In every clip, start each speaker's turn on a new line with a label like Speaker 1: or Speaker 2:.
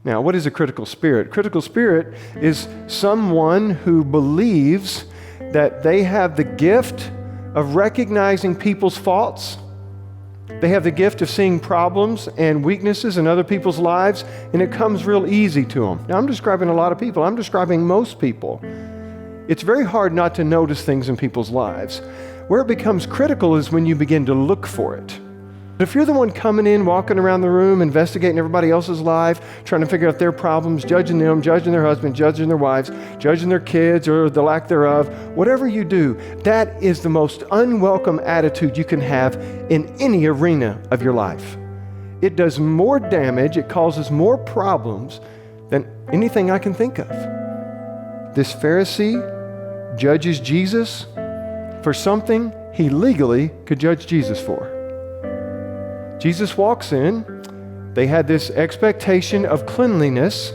Speaker 1: Now, what is a critical spirit? Critical spirit is someone who believes that they have the gift of recognizing people's faults. They have the gift of seeing problems and weaknesses in other people's lives, and it comes real easy to them. Now, I'm describing a lot of people. I'm describing most people. It's very hard not to notice things in people's lives. Where it becomes critical is when you begin to look for it. But if you're the one coming in, walking around the room, investigating everybody else's life, trying to figure out their problems, judging them, judging their husband, judging their wives, judging their kids or the lack thereof, whatever you do, that is the most unwelcome attitude you can have in any arena of your life. It does more damage, it causes more problems than anything I can think of. This Pharisee judges Jesus for something he legally could judge Jesus for. Jesus walks in. They had this expectation of cleanliness.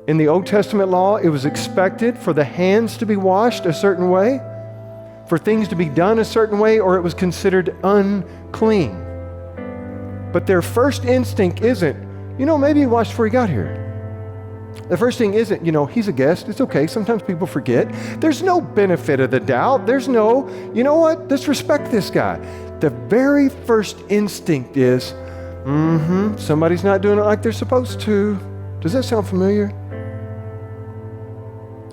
Speaker 1: In the Old Testament law, it was expected for the hands to be washed a certain way, for things to be done a certain way, or it was considered unclean. But their first instinct isn't, maybe he washed before he got here. The first thing isn't, he's a guest. It's okay. Sometimes people forget. There's no benefit of the doubt. There's no, let's respect this guy. The very first instinct is, somebody's not doing it like they're supposed to. Does that sound familiar?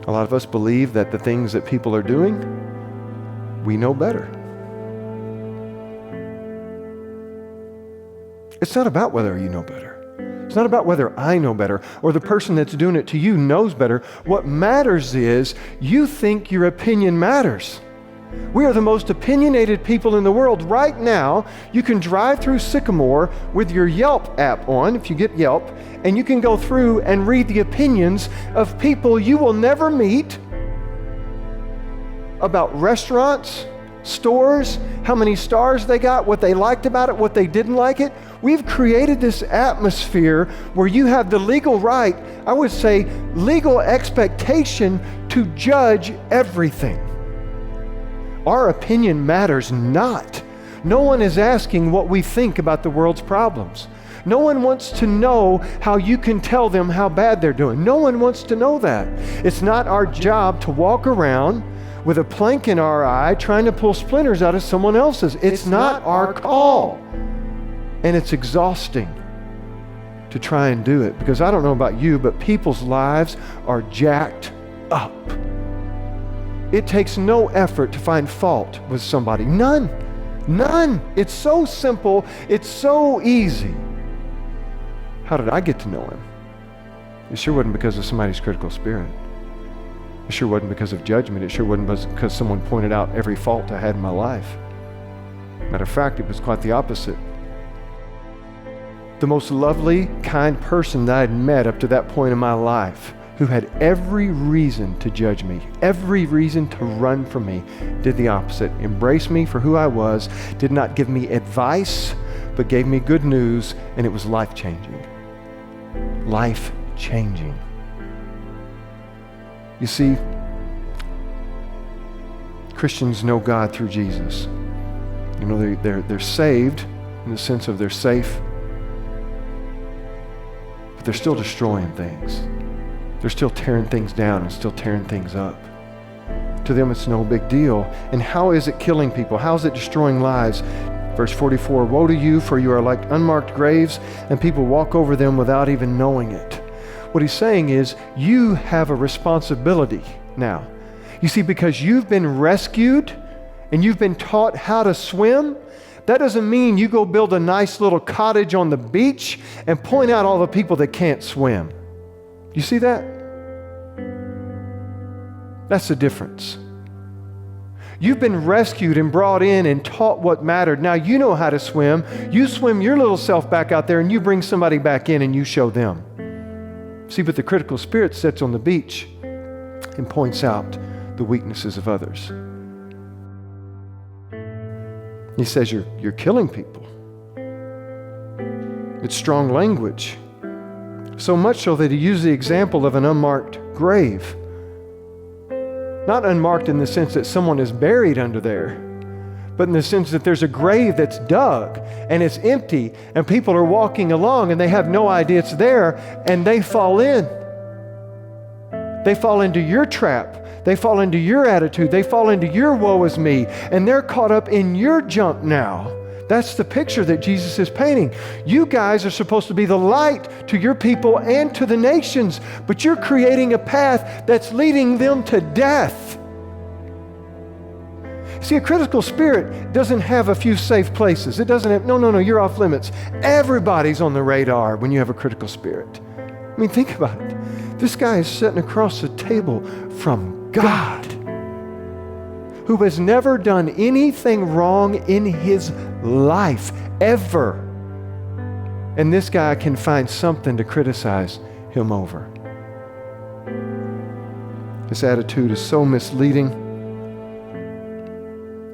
Speaker 1: A lot of us believe that the things that people are doing, we know better. It's not about whether you know better. It's not about whether I know better or the person that's doing it to you knows better. What matters is you think your opinion matters. We are the most opinionated people in the world. Right now, you can drive through Sycamore with your Yelp app on, if you get Yelp, and you can go through and read the opinions of people you will never meet about restaurants, stores, how many stars they got, what they liked about it, what they didn't like it. We've created this atmosphere where you have the legal right, I would say legal expectation to judge everything. Our opinion matters not. No one is asking what we think about the world's problems. No one wants to know how you can tell them how bad they're doing. No one wants to know that. It's not our job to walk around with a plank in our eye trying to pull splinters out of someone else's. It's not our call. And it's exhausting to try and do it, because I don't know about you, but people's lives are jacked up. It takes no effort to find fault with somebody. None. It's so simple. It's so easy. How did I get to know him? It sure wasn't because of somebody's critical spirit. It sure wasn't because of judgment. It sure wasn't because someone pointed out every fault I had in my life. Matter of fact, it was quite the opposite. The most lovely, kind person that I'd met up to that point in my life, who had every reason to judge me, every reason to run from me, did the opposite. Embraced me for who I was, did not give me advice, but gave me good news, and it was life-changing. Life-changing. You see, Christians know God through Jesus. They're saved in the sense of they're safe, but they're still destroying things. They're still tearing things down and still tearing things up. To them, it's no big deal. And how is it killing people? How is it destroying lives? Verse 44, woe to you, for you are like unmarked graves, and people walk over them without even knowing it. What he's saying is, you have a responsibility now. You see, because you've been rescued and you've been taught how to swim, that doesn't mean you go build a nice little cottage on the beach and point out all the people that can't swim. You see that? That's the difference. You've been rescued and brought in and taught what mattered. Now you know how to swim. You swim your little self back out there and you bring somebody back in and you show them. See, but the critical spirit sits on the beach and points out the weaknesses of others. He says, you're killing people. It's strong language. So much so that he used the example of an unmarked grave. Not unmarked in the sense that someone is buried under there, but in the sense that there's a grave that's dug and it's empty and people are walking along and they have no idea it's there and they fall in. They fall into your trap. They fall into your attitude. They fall into your woe is me, and they're caught up in your junk now. That's the picture that Jesus is painting. You guys are supposed to be the light to your people and to the nations, but you're creating a path that's leading them to death. See, a critical spirit doesn't have a few safe places. It doesn't have, no, you're off limits. Everybody's on the radar when you have a critical spirit. I mean, think about it. This guy is sitting across the table from God, who has never done anything wrong in his life, ever. And this guy can find something to criticize him over. This attitude is so misleading.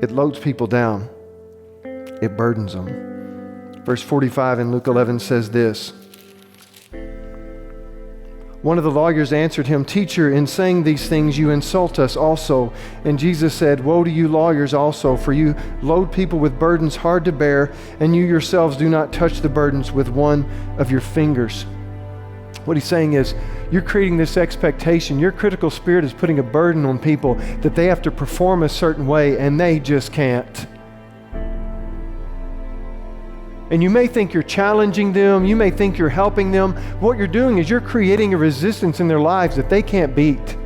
Speaker 1: It loads people down. It burdens them. Verse 45 in Luke 11 says this. One of the lawyers answered him, "Teacher, in saying these things you insult us also." And Jesus said, "Woe to you lawyers also, for you load people with burdens hard to bear, and you yourselves do not touch the burdens with one of your fingers." What he's saying is, you're creating this expectation. Your critical spirit is putting a burden on people that they have to perform a certain way, and they just can't. And you may think you're challenging them. You may think you're helping them. What you're doing is you're creating a resistance in their lives that they can't beat.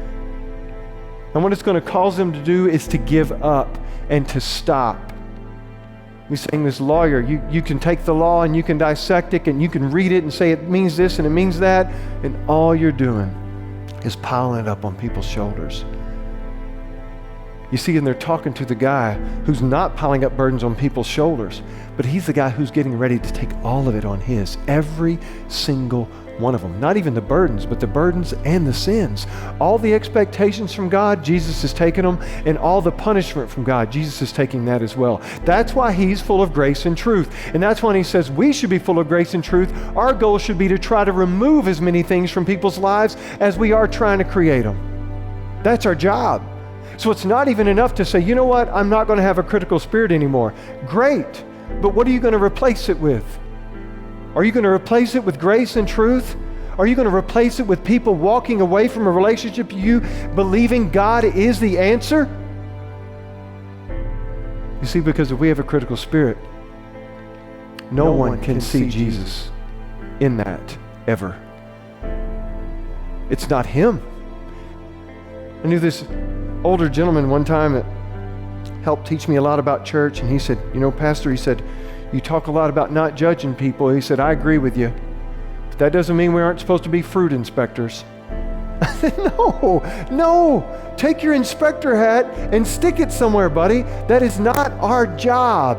Speaker 1: And what it's going to cause them to do is to give up and to stop. He's saying this lawyer, you can take the law and you can dissect it and you can read it and say it means this and it means that. And all you're doing is piling it up on people's shoulders. You see, and they're talking to the guy who's not piling up burdens on people's shoulders, but he's the guy who's getting ready to take all of it on his, every single one of them. Not even the burdens, but the burdens and the sins. All the expectations from God, Jesus is taking them, and all the punishment from God, Jesus is taking that as well. That's why he's full of grace and truth. And that's when he says we should be full of grace and truth. Our goal should be to try to remove as many things from people's lives as we are trying to create them. That's our job. So it's not even enough to say, you know what, I'm not going to have a critical spirit anymore. Great, but what are you going to replace it with? Are you going to replace it with grace and truth? Are you going to replace it with people walking away from a relationship, you believing God is the answer? You see, because if we have a critical spirit, no one can see Jesus in that ever. It's not him. I knew this older gentleman one time that helped teach me a lot about church, and he said, you know, Pastor, he said, you talk a lot about not judging people. He said, I agree with you, but that doesn't mean we aren't supposed to be fruit inspectors. I said, no, take your inspector hat and stick it somewhere, buddy. That is not our job.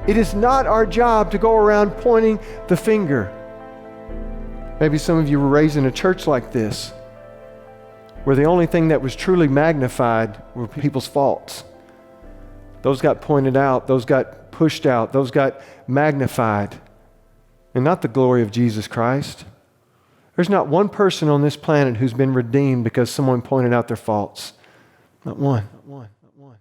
Speaker 1: It is not our job to go around pointing the finger. Maybe some of you were raised in a church like this, where the only thing that was truly magnified were people's faults. Those got pointed out, those got pushed out, those got magnified, and not the glory of Jesus Christ. There's not one person on this planet who's been redeemed because someone pointed out their faults. Not one. Not one. Not one.